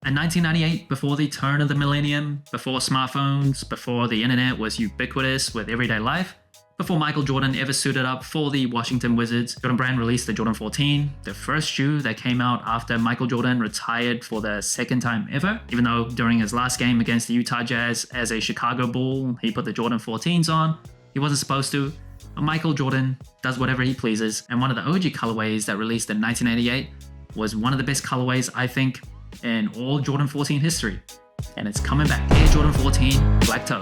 In 1998, before the turn of the millennium, before smartphones, before the internet was ubiquitous with everyday life, before Michael Jordan ever suited up for the Washington Wizards, Jordan Brand released the Jordan 14, the first shoe that came out after Michael Jordan retired for the second time ever. Even though during his last game against the Utah Jazz as a Chicago Bull, he put the Jordan 14s on, he wasn't supposed to. But Michael Jordan does whatever he pleases, and one of the OG colorways that released in 1988 was one of the best colorways, I think, in all Jordan 14 history. And it's coming back. Air Jordan 14 Black Toe.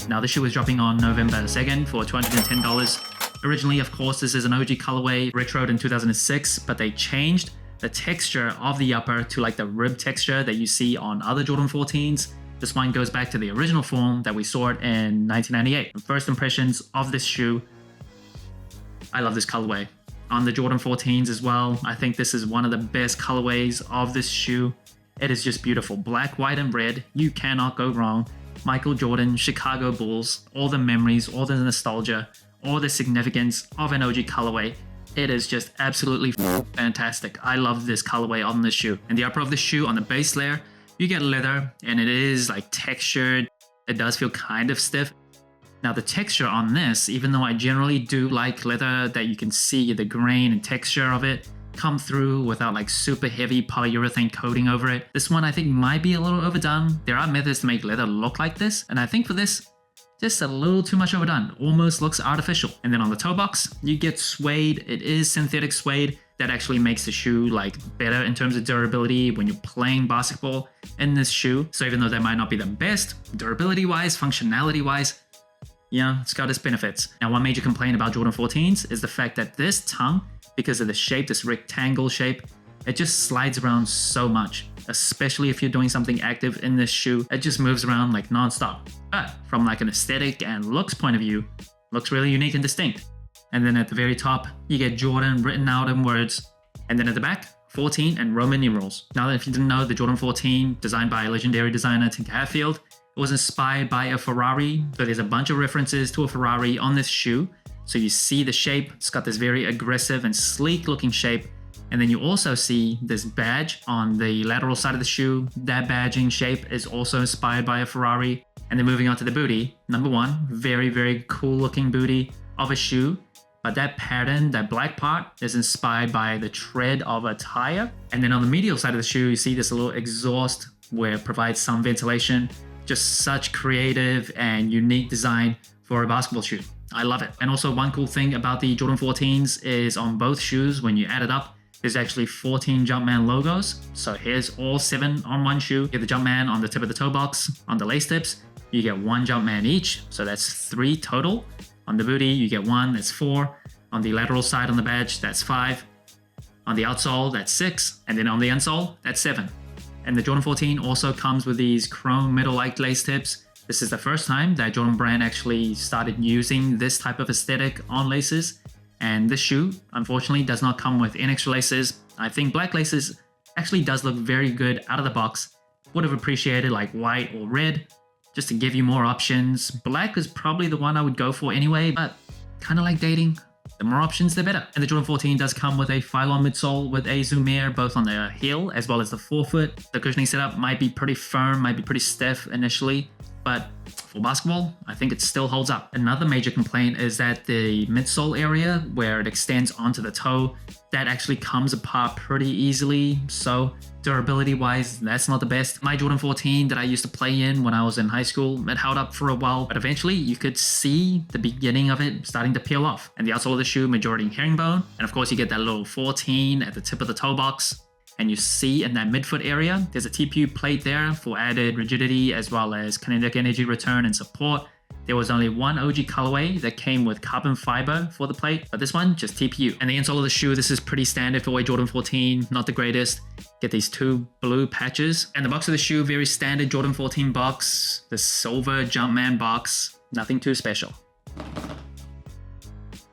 Now, this shoe is dropping on November 2nd for $210. Originally, of course, this is an OG colorway, retroed in 2006, but they changed the texture of the upper to like the rib texture that you see on other Jordan 14s. This one goes back to the original form that we saw it in 1998. First impressions of this shoe, I love this colorway. On the Jordan 14s as well, I think this is one of the best colorways of this shoe. It is just beautiful. Black, white, and red. You cannot go wrong. Michael Jordan, Chicago Bulls, all the memories, all the nostalgia, all the significance of an OG colorway. It is just absolutely fantastic. I love this colorway on this shoe. And the upper of the shoe, on the base layer, you get leather, and it is like textured. It does feel kind of stiff. Now the texture on this, even though I generally do like leather that you can see the grain and texture of it come through without like super heavy polyurethane coating over it, this one I think might be a little overdone. There are methods to make leather look like this, and I think for this, just a little too much overdone, almost looks artificial. And then on the toe box, you get suede. It is synthetic suede that actually makes the shoe like better in terms of durability when you're playing basketball in this shoe. So even though that might not be the best, durability wise, functionality wise, yeah, it's got its benefits. Now, one major complaint about Jordan 14s is the fact that this tongue, because of the shape, this rectangle shape, it just slides around so much, especially if you're doing something active in this shoe. It just moves around like non-stop. But from like an aesthetic and looks point of view, looks really unique and distinct. And then at the very top, you get Jordan written out in words. And then at the back, 14 and Roman numerals. Now, if you didn't know, the Jordan 14, designed by legendary designer Tinker Hatfield, it was inspired by a Ferrari. So there's a bunch of references to a Ferrari on this shoe. So you see the shape, it's got this very aggressive and sleek looking shape. And then you also see this badge on the lateral side of the shoe. That badging shape is also inspired by a Ferrari. And then moving on to the booty, number one, very, very cool looking booty of a shoe. But that pattern, that black part, is inspired by the tread of a tire. And then on the medial side of the shoe, you see this little exhaust where it provides some ventilation. Just such creative and unique design for a basketball shoe. I love it. And also one cool thing about the Jordan 14s is on both shoes, when you add it up, there's actually 14 Jumpman logos. So here's all 7 on one shoe. You get the Jumpman on the tip of the toe box. On the lace tips, you get 1 Jumpman each. So that's 3 total. On the booty, you get 1, that's 4. On the lateral side on the badge, that's 5. On the outsole, that's 6. And then on the insole, that's 7. And the Jordan 14 also comes with these chrome middle-like lace tips. This is the first time that Jordan Brand actually started using this type of aesthetic on laces. And this shoe, unfortunately, does not come with any extra laces. I think black laces actually does look very good out of the box. Would have appreciated like white or red, just to give you more options. Black is probably the one I would go for anyway, but kind of like dating. The more options, the better. And the Jordan 14 does come with a Phylon midsole with a Zoom Air, both on the heel as well as the forefoot. The cushioning setup might be pretty firm, might be pretty stiff initially, but for basketball, I think it still holds up. Another major complaint is that the midsole area where it extends onto the toe, that actually comes apart pretty easily. So durability wise, that's not the best. My Jordan 14 that I used to play in when I was in high school, it held up for a while, but eventually you could see the beginning of it starting to peel off. And the outsole of the shoe, majority herringbone. And of course you get that little 14 at the tip of the toe box. And you see in that midfoot area, there's a TPU plate there for added rigidity as well as kinetic energy return and support. There was only one OG colorway that came with carbon fiber for the plate, but this one, just TPU. And the insole of the shoe, this is pretty standard for a Jordan 14, not the greatest. Get these 2 blue patches. And the box of the shoe, very standard Jordan 14 box. The silver Jumpman box, nothing too special.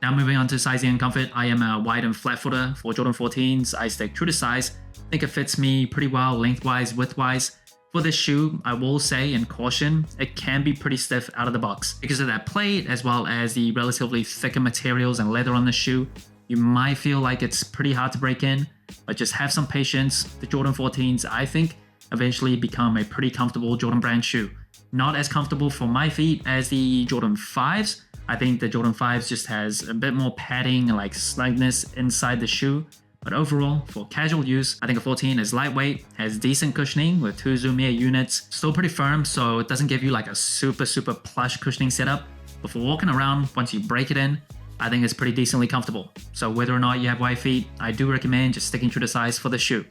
Now moving on to sizing and comfort, I am a wide and flat footer for Jordan 14s. I stick true to size. I think it fits me pretty well lengthwise, widthwise. For this shoe, I will say and caution, it can be pretty stiff out of the box. Because of that plate, as well as the relatively thicker materials and leather on the shoe, you might feel like it's pretty hard to break in, but just have some patience. The Jordan 14s, I think, eventually become a pretty comfortable Jordan brand shoe. Not as comfortable for my feet as the Jordan 5s. I think the Jordan 5s just has a bit more padding and like snugness inside the shoe. But overall, for casual use, I think a 14 is lightweight, has decent cushioning with 2 Zoom Air units, still pretty firm, so it doesn't give you like a super plush cushioning setup. But for walking around, once you break it in, I think it's pretty decently comfortable. So whether or not you have wide feet, I do recommend just sticking to the size for the shoe.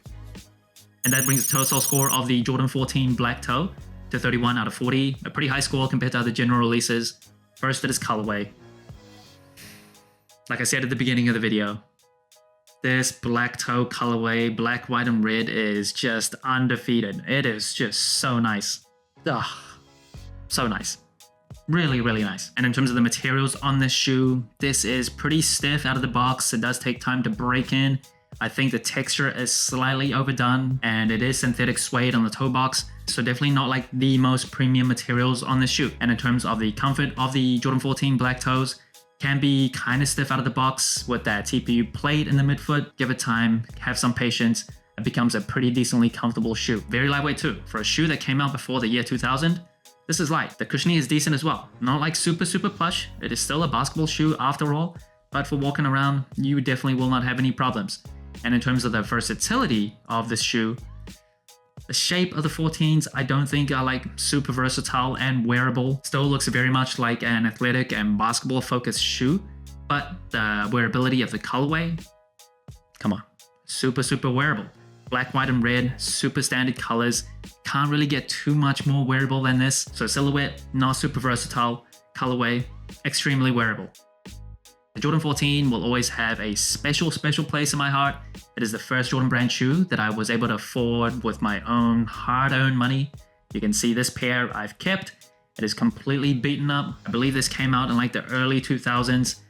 And that brings the total score of the Jordan 14 Black Toe to 31 out of 40, a pretty high score compared to other general releases. First, it is colorway. Like I said at the beginning of the video, this black toe colorway, black, white, and red is just undefeated. It is just so nice. Ugh, so nice. Really nice. And in terms of the materials on this shoe, this is pretty stiff out of the box. It does take time to break in. I think the texture is slightly overdone, and it is synthetic suede on the toe box, so definitely not like the most premium materials on this shoe. And in terms of the comfort of the Jordan 14 black toes, can be kind of stiff out of the box with that TPU plate in the midfoot. Give it time, have some patience. It becomes a pretty decently comfortable shoe. Very lightweight too. For a shoe that came out before the year 2000, this is light. The cushioning is decent as well. Not like super plush. It is still a basketball shoe after all, but for walking around, you definitely will not have any problems. And in terms of the versatility of this shoe, the shape of the 14s I don't think are like super versatile and wearable. Still looks very much like an athletic and basketball focused shoe, but the wearability of the colorway, come on, super wearable. Black, white, and red, super standard colors. Can't really get too much more wearable than this. So silhouette, not super versatile. Colorway, extremely wearable. The Jordan 14 will always have a special place in my heart. It is the first Jordan brand shoe that I was able to afford with my own hard-earned money. You can see this pair I've kept. It is completely beaten up. I believe this came out in like the early 2000s.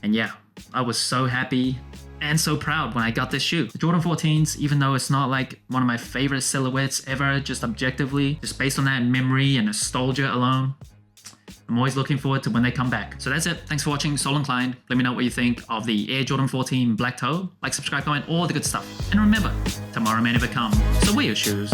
And yeah, I was so happy and so proud when I got this shoe. The Jordan 14s, even though it's not like one of my favorite silhouettes ever, just objectively, just based on that memory and nostalgia alone, I'm always looking forward to when they come back. So that's it. Thanks for watching Sole Inclined. Let me know what you think of the Air Jordan 14 Black Toe. Like, subscribe, comment, all the good stuff. And remember, tomorrow may never come, so wear your shoes.